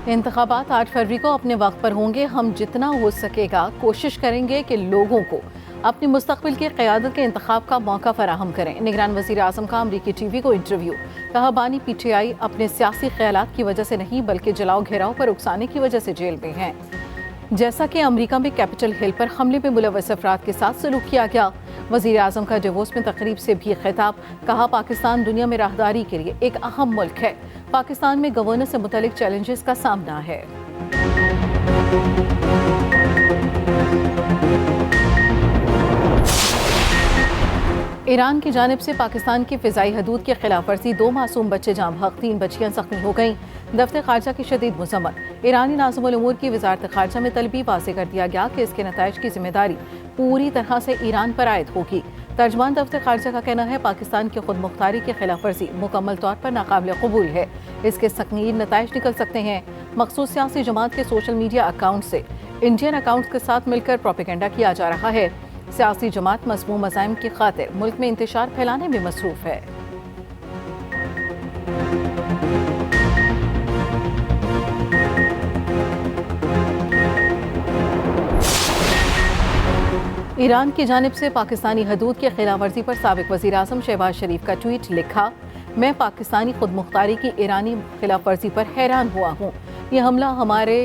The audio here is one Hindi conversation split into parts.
इंतखाबात 8 फरवरी को अपने वक्त पर होंगे। हम जितना हो सकेगा कोशिश करेंगे कि लोगों को अपनी मुस्तकबिल की क़यादत के इंतखाब का मौका फराहम करें। निगरान वज़ीर आज़म का अमरीकी टीवी को इंटरव्यू। कहा, बानी PTI अपने सियासी ख्यालात की वजह से नहीं बल्कि जलाओ घेराव पर उकसाने की वजह से जेल में हैं। जैसा कि अमरीका में कैपिटल हिल पर हमले में मुलव्वस अफराद के साथ सलूक किया गया। वज़ीर आज़म का डेवोस में तकरीब से भी खिताब। कहा, पाकिस्तान दुनिया में राहदारी के लिए एक अहम मुल्क है। पाकिस्तान में गवर्नेंस से मुतालिक चैलेंजेस का सामना है। ईरान की जानिब से पाकिस्तान की फ़िज़ाई हदूद की खिलाफ वर्जी। 2 मासूम बच्चे जाम बहक, 3 बच्चियां जख्मी हो गईं। दफ्तर खारजा की शदीद मज़म्मत। ईरानी नाज़िमुल उमूर की वज़ारत खारजा में तलबी वाज़ेह कर दिया गया कि इसके नताइज की जिम्मेदारी पूरी तरह से ईरान पर आयद होगी। तर्जमान दफ्तर खारजा का कहना है, पाकिस्तान की खुद मुख्तारी की खिलाफ वर्जी मुकम्मल तौर पर नाकाबिल कबूल है। इसके संगीन नताइज निकल सकते हैं। मखसूस सियासी जमात के सोशल मीडिया अकाउंट से इंडियन अकाउंट्स के साथ मिलकर प्रोपेगेंडा किया जा रहा है। सियासी जमात मज़मूम मज़ाहिम की खातिर मुल्क में इंतशार फैलाने में मसरूफ़ है। ईरान की जानिब से पाकिस्तानी हदूद की खिलाफ वर्जी पर साबिक वज़ीर आज़म शहबाज शरीफ का ट्वीट। लिखा, मैं पाकिस्तानी खुद मुख्तारी की ईरानी खिलाफ वर्जी पर हैरान हुआ हूँ। यह हमला हमारे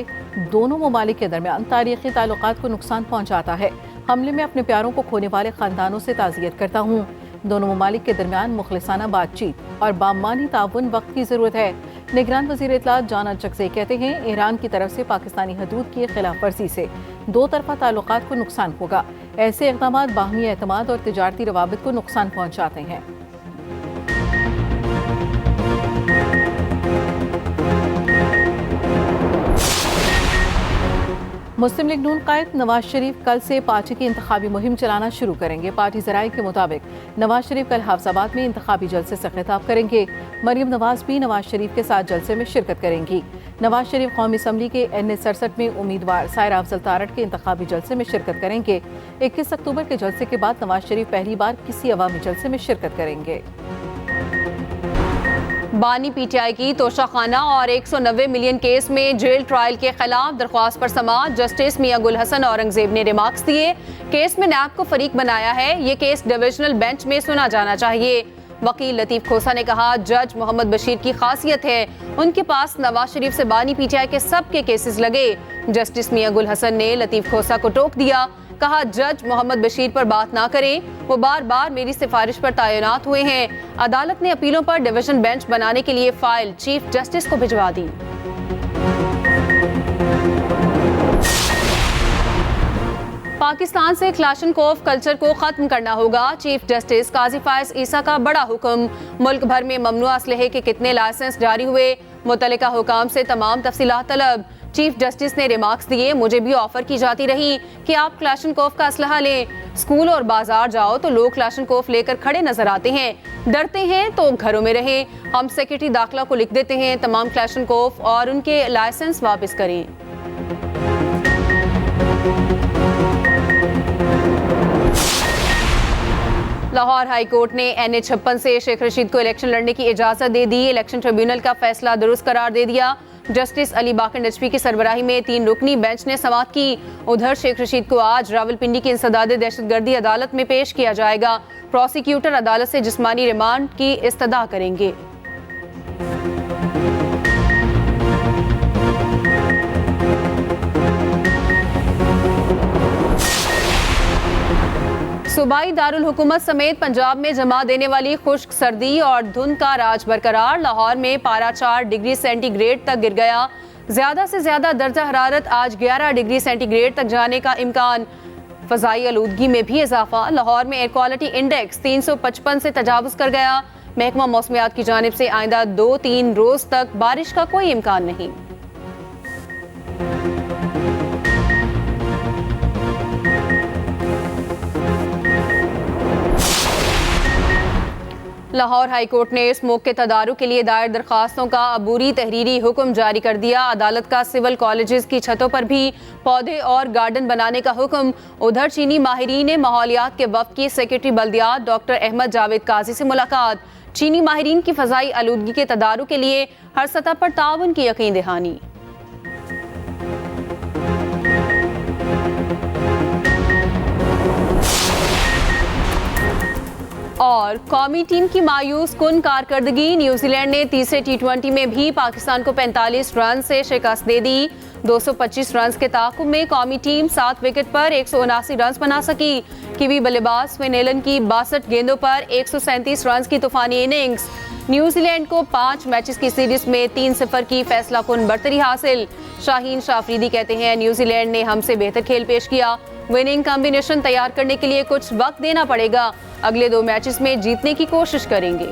दोनों ममालिक के दरमियान तारीख़ी ताल्लुकात को नुकसान पहुँचाता है। हमले में अपने प्यारों को खोने वाले ख़ानदानों से ताज़ियत करता हूँ। दोनों ममालिक के दरमियान मुखलिसाना बातचीत और बामानी ताउन वक्त की ज़रूरत है। निगरान वज़ीर इत्तलात जान अल-चकज़ई कहते हैं, ईरान की तरफ से पाकिस्तानी हदूद की खिलाफ वर्जी से दो तरफ़ा ताल्लुकात को नुकसान होगा। ऐसे इक़दामात बाहमी एतमाद और तिजारती रवाबित को नुकसान पहुँचाते हैं। मुस्लिम लीग नून कायद नवाज शरीफ कल से पार्टी की इंतखाबी मुहिम चलाना शुरू करेंगे। पार्टी ज़राए के मुताबिक नवाज शरीफ कल हाफजाबाद में इंतखाबी जलसे से खिताब करेंगे। मरियम नवाज भी नवाज शरीफ के साथ जलसे में शिरकत करेंगी। नवाज शरीफ कौमी असम्बली के NA-67 में उम्मीदवार सायरा अफजल तारड़ के इंतखाबी जलसे में शिरकत करेंगे। 21 अक्टूबर के जलसे के बाद नवाज शरीफ पहली बार किसी अवामी जलसे में शिरकत करेंगे। बानी PTI की तोशाखाना और 190 मिलियन केस में जेल ट्रायल के खिलाफ दरख्वास्त पर समाअत। जस्टिस मियां गुल हसन औरंगजेब ने रिमार्क्स दिए। केस में नैब को फरीक बनाया है। ये केस डिविजनल बेंच में सुना जाना चाहिए। वकील लतीफ खोसा ने कहा, जज मोहम्मद बशीर की खासियत है, उनके पास नवाज शरीफ से बानी PTI के सबके केसेस लगे। जस्टिस मियां गुल हसन ने लतीफ खोसा को टोक दिया। कहा, जज मोहम्मद बशीर पर बात ना करें, वो बार बार मेरी सिफारिश पर तैनात हुए हैं। अदालत ने अपीलों पर डिवीजन बेंच बनाने के लिए फाइल चीफ जस्टिस को भिजवा दी। पाकिस्तान से क्लाशनकोफ कल्चर को खत्म करना होगा। चीफ जस्टिस काजी फायज ईसा का बड़ा हुक्म। मुल्क भर में ममनुआ असलहे के कितने लाइसेंस जारी हुए, मुतल्लिका हुकाम से तमाम तफसीलात तलब। चीफ जस्टिस ने रिमार्क्स दिए, मुझे भी ऑफर की जाती रही कि आप क्लाशनकोफ का असलहा लें। स्कूल और बाजार जाओ तो लोग क्लाशनकोफ लेकर खड़े नजर आते हैं। डरते हैं तो घरों में रहें। हम सेक्रेटरी दाखिला को लिख देते हैं, तमाम क्लाशनकोफ और उनके लाइसेंस वापस करें। लाहौर हाई कोर्ट ने NA-56 से शेख रशीद को इलेक्शन लड़ने की इजाजत दे दी। इलेक्शन ट्रिब्यूनल का फैसला दुरुस्त करार दे दिया। जस्टिस अली बाकर नजफी की सरबराही में 3 रुकनी बेंच ने समाअत की। उधर शेख रशीद को आज रावलपिंडी की इंसदाद दहशतगर्दी अदालत में पेश किया जाएगा। प्रोसिक्यूटर अदालत से जिस्मानी रिमांड की इस्तदा करेंगे। सूबाई दारुल हुकूमत समेत पंजाब में जमा देने वाली खुश्क सर्दी और धुंध का राज बरकरार। लाहौर में पारा 4 डिग्री सेंटीग्रेड तक गिर गया। ज्यादा से ज्यादा दर्जा हरारत आज 11 डिग्री सेंटीग्रेड तक जाने का इम्कान। फजाई आलूदगी में भी इजाफा। लाहौर में एयर क्वालिटी इंडेक्स 355 से तजावुज कर गया। महकमा मौसमियात की जानिब से आइंदा 2-3 रोज तक बारिश का कोई इम्कान नहीं। लाहौर हाई कोर्ट ने स्मोक के तदारुक के लिए दायर दरखास्तों का अबूरी तहरीरी हुक्म जारी कर दिया। अदालत का सिविल कॉलेजेस की छतों पर भी पौधे और गार्डन बनाने का हुक्म। उधर चीनी माहिरीन माहौलियात के वफ़द की सेक्रेटरी बल्दियात डॉक्टर अहमद जावेद काजी से मुलाकात। चीनी माहिरीन की फ़ज़ाई आलूदगी के तदारुक के लिए हर सतह पर ताउन की यकीन दहानी। और कौमी टीम की मायूस कुन कारकर्दगी, न्यूजीलैंड ने तीसरे T20 में भी पाकिस्तान को 45 रन से शिकस्त दे दी। 225 रन के ताकुब में कौमी टीम 7 विकेट पर 179 रन बना सकी। कीवी बल्लेबाज फिन एलन की 62 गेंदों पर 137 रन की तूफानी इनिंग्स। न्यूजीलैंड को 5 मैचेस की सीरीज में 3-0 की फैसला कुन बढ़तरी हासिल। शाहीन शाफरीदी कहते हैं, न्यूजीलैंड ने हमसे बेहतर खेल पेश किया। विनिंग कॉम्बिनेशन तैयार करने के लिए कुछ वक्त देना पड़ेगा। अगले 2 मैचेस में जीतने की कोशिश करेंगे।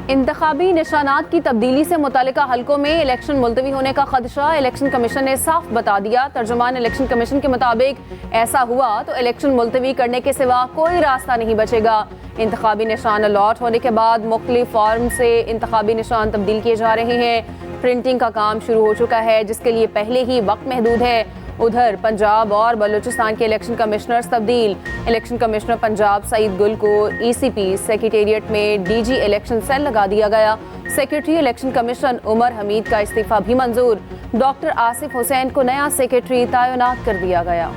इंतखाबी निशानात की तब्दीली से मुतल्लिका हलकों में इलेक्शन मुलतवी होने का खदशा इलेक्शन कमीशन ने साफ बता दिया। तर्जुमान इलेक्शन कमीशन के मुताबिक ऐसा हुआ तो इलेक्शन मुलतवी करने के सिवा कोई रास्ता नहीं बचेगा। इंतखाबी निशान अलॉट होने के बाद मुख्तलिफ फॉर्म से इंतखाबी निशान तब्दील किए जा रहे हैं। प्रिंटिंग का काम शुरू हो चुका है, जिसके लिए पहले ही वक्त महदूद है। उधर पंजाब और बलूचिस्तान के इलेक्शन कमिश्नर्स तब्दील। इलेक्शन कमिश्नर पंजाब सईद गुल को ECP सेक्रेटेरिएट में DG इलेक्शन सेल लगा दिया गया। Secretary election commission Umar Hameed का इस्तीफा भी मंजूर। डॉक्टर आसिफ हुसैन को नया सेक्रेटरी तैनात कर दिया गया।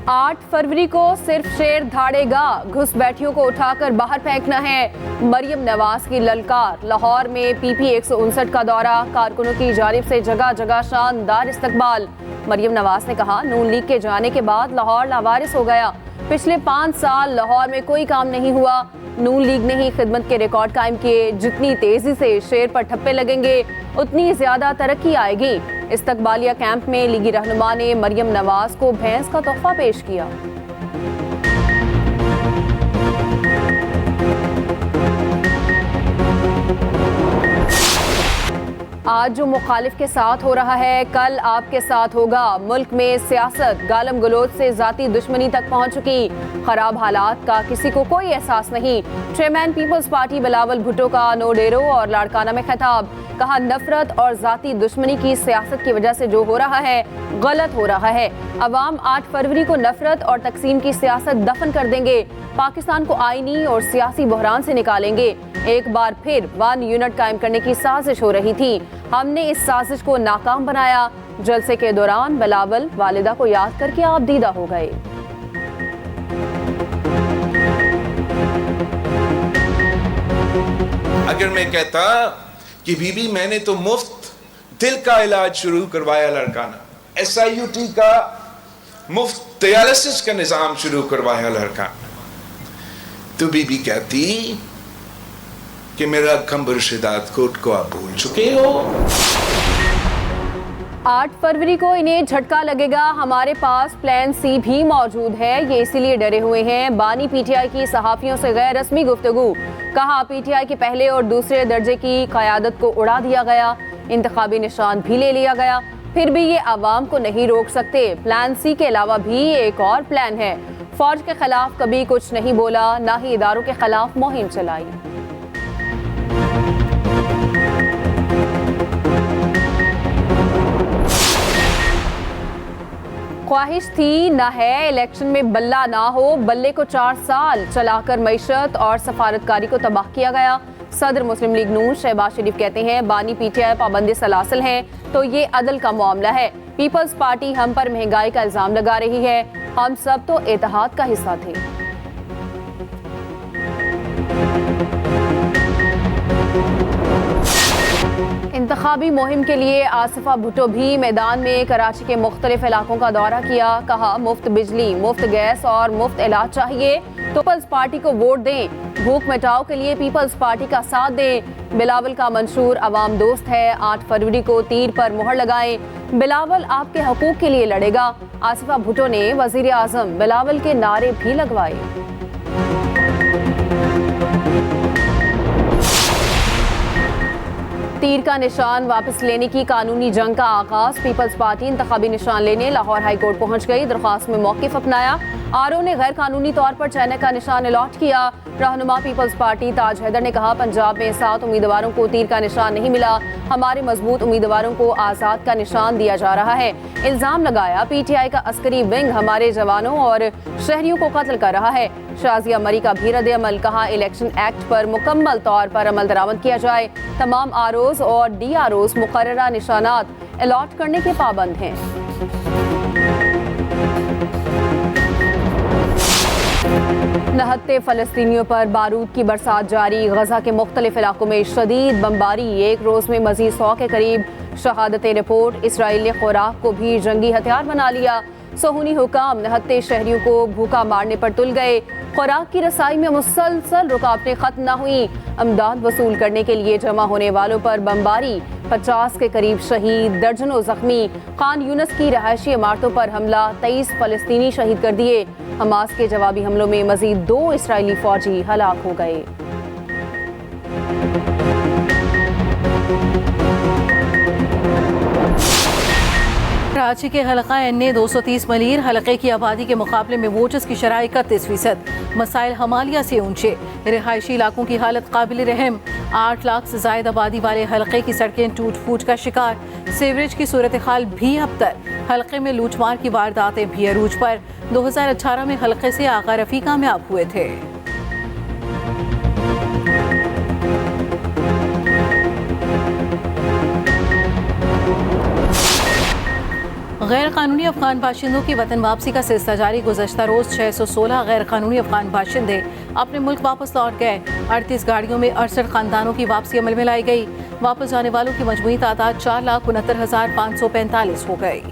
8 फरवरी को सिर्फ शेर धाड़ेगा, घुसपैठियों को उठाकर बाहर फेंकना है। मरियम नवाज की ललकार। लाहौर में PP 159 का दौरा, कारकुनों की जानिब से जगह जगह शानदार इस्तकबाल। मरियम नवाज ने कहा, नून लीग के जाने के बाद लाहौर लावारिस हो गया। पिछले 5 साल लाहौर में कोई काम नहीं हुआ। नून लीग ने ही खिदमत के रिकॉर्ड कायम किए। जितनी तेजी से शेर पर ठप्पे लगेंगे उतनी ज्यादा तरक्की आएगी। इस्तकबालिया कैंप में लीगी रहनुमा ने मरियम नवाज को भैंस का तोहफा पेश किया। आज जो मुखालिफ के साथ हो रहा है, कल आपके साथ होगा। मुल्क में सियासत गालम गलोच से जाती दुश्मनी तक पहुंच चुकी। खराब हालात का किसी को कोई एहसास नहीं। Chairman peoples party Bilawal Bhutto का नो डेरो और लाड़काना में खिताब। कहा, नफरत और जाती दुश्मनी की सियासत की वजह से जो हो रहा है गलत हो रहा है। अवाम 8 फरवरी को नफरत और तकसीम की सियासत दफन कर देंगे। पाकिस्तान को आईनी और सियासी बहरान से निकालेंगे। एक बार फिर 1 यूनिट कायम करने की साजिश हो रही थी। हमने इस साजिश को नाकाम बनाया। जलसे के दौरान बिलावल वालिदा को याद करके आपदीदा हो गए। अगर मैं कहता कि बीबी मैंने तो मुफ्त दिल का इलाज शुरू करवाया लड़काना, SIUT का मुफ्त डायलिसिस का निजाम शुरू करवाया लड़काना, तो बीबी कहती कि मेरा खंबर शिदात कोट को आप भूल चुके हो। 8 फरवरी को इन्हें झटका लगेगा। हमारे पास प्लान C भी मौजूद है, ये इसीलिए डरे हुए हैं। बानी PTI की सहाफियों से गैर रस्मी गुफ्तगू। कहा, PTI के पहले और दूसरे दर्जे की क़यादत को उड़ा दिया गया। इंतखाबी निशान भी ले लिया गया, फिर भी ये आवाम को नहीं रोक सकते। प्लान C के अलावा भी एक और प्लान है। फौज के खिलाफ कभी कुछ नहीं बोला, ना ही इदारों के खिलाफ मुहिम चलाई। ख्वाहिश थी ना है इलेक्शन में बल्ला ना हो। बल्ले को 4 साल चलाकर मईशत और सफारतकारी को तबाह किया गया। सदर मुस्लिम लीग नून शहबाज शरीफ कहते हैं, बानी PTI पाबंदी सलासिल हैं तो ये अदल का मामला है। पीपल्स पार्टी हम पर महंगाई का इल्जाम लगा रही है। हम सब तो इत्तेहाद का हिस्सा थे। इंतखाबी मुहिम के लिए आसिफा भुट्टो भी मैदान में कराची के मुख्तलिफ इलाकों का दौरा किया। कहा, मुफ्त बिजली, मुफ्त गैस और मुफ्त इलाज चाहिए तो पीपल्स पार्टी को वोट दें। भूख मिटाओ के लिए पीपल्स पार्टी का साथ दें। बिलावल का मंशूर अवाम दोस्त है। 8 फरवरी को तीर पर मुहर लगाएं। बिलावल आपके हकूक के लिए लड़ेगा। आसिफा भुट्टो ने वजीर आजम बिलावल के नारे भी लगवाए। तीर का निशान वापस लेने की कानूनी जंग का आगाज। पीपल्स पार्टी इंतखाबी निशान लेने लाहौर हाई कोर्ट पहुंच गई। दरख्वास्त में मौक़िफ़ अपनाया। RO ने गैर कानूनी तौर पर चैनक का निशान अलॉट किया। रहनुमा पीपल्स पार्टी ताज हैदर ने कहा, पंजाब में 7 उम्मीदवारों को तीर का निशान नहीं मिला। हमारे मजबूत उम्मीदवारों को आज़ाद का निशान दिया जा रहा है। इल्जाम लगाया, PTI का अस्करी विंग हमारे जवानों और शहरियों को कत्ल कर रहा है। शाजिया मरी का भी रद्द अमल। कहा, इलेक्शन एक्ट पर मुकम्मल तौर पर अमल दरामद किया जाए। तमाम ROs और DROs मुकर्ररा निशानात अलॉट करने के पाबंद हैं। नहत्ते फ़लस्तीनियों पर बारूद की बरसात जारी। गजा के मुख्तलिफ इलाकों में शदीद बमबारी। एक रोज़ में मज़ीद 100 के करीब शहादतें रिपोर्ट। इसराइल ने खुराक को भी जंगी हथियार बना लिया। सहूनी हुकाम नहत्ते शहरियों को भूखा मारने पर तुल गए। खुराक की रसाई में मुसलसल रुकावटें खत्म न हुई। अमदाद वसूल करने के लिए जमा होने वालों पर बमबारी। 50 के करीब शहीद, दर्जनों जख्मी। खान यूनस की रहायशी इमारतों पर हमला, 23 फ़लस्तीनी शहीद कर दिए। हमास के जवाबी हमलों में मजीद 2 इसराइली फौजी हलाक हो गए। कराची के हलका एन 230 मलीर हलके की आबादी के मुकाबले में वोटर्स की शरह 31%। मसाइल हमालिया से ऊंचे। रिहायशी इलाकों की हालत काबिल रहम। 8 लाख से जायद आबादी वाले हलके की सड़कें टूट फूट का शिकार। सीवरेज की सूरत हाल भी अबतर। हलके में लूटमार की वारदातें भी अरूज पर। 2018 में हलके से आगा रफ़ी कामयाब हुए थे। गैर कानूनी अफगान बाशिंदों की वतन वापसी का सिलसिला जारी। गुज़श्ता रोज़ 616 गैर कानूनी अफगान बाशिंदे अपने मुल्क वापस लौट गए। 38 गाड़ियों में 68 खानदानों की वापसी अमल में लाई गई। वापस जाने वालों की मजमूई तादाद 4,69,545 हो गई।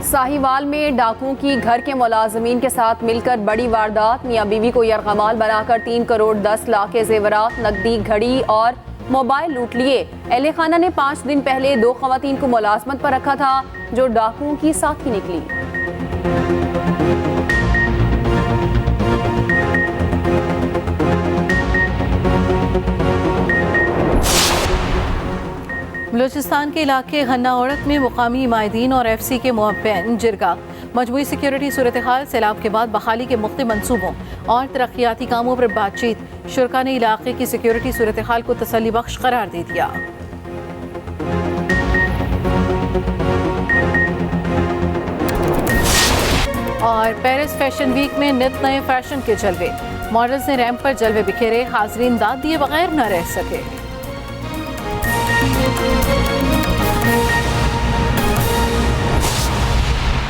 साहिवाल में डाकुओं की घर के मुलाजमीन के साथ मिलकर बड़ी वारदात। मियाँ बीवी को यरगमाल बनाकर 3 करोड़ 10 लाख के जेवरात, नकदी, घड़ी और मोबाइल लूट लिए। अहले खाना ने 5 दिन पहले 2 खवातीन को मुलाजमत पर रखा था जो डाकुओं की साथी निकली। बलूचिस्तान के इलाके गन्ना औरत में मुकामी माहिदीन और FC के मुअव्विन जिरगा। मजमूई सिक्योरिटी सूरत हाल, सैलाब के बाद बहाली के मुख्तलिफ मनसूबों और तरक्याती कामों पर बातचीत। शुरा ने इलाके की सिक्योरिटी सूरत हाल को तसल्ली बख्श करार दे दिया। और पेरिस फैशन वीक में नित नए फैशन के जलवे। मॉडल्स ने रैंप पर जलवे बिखेरे। हाजरीन दाद दिए बगैर न रह सके।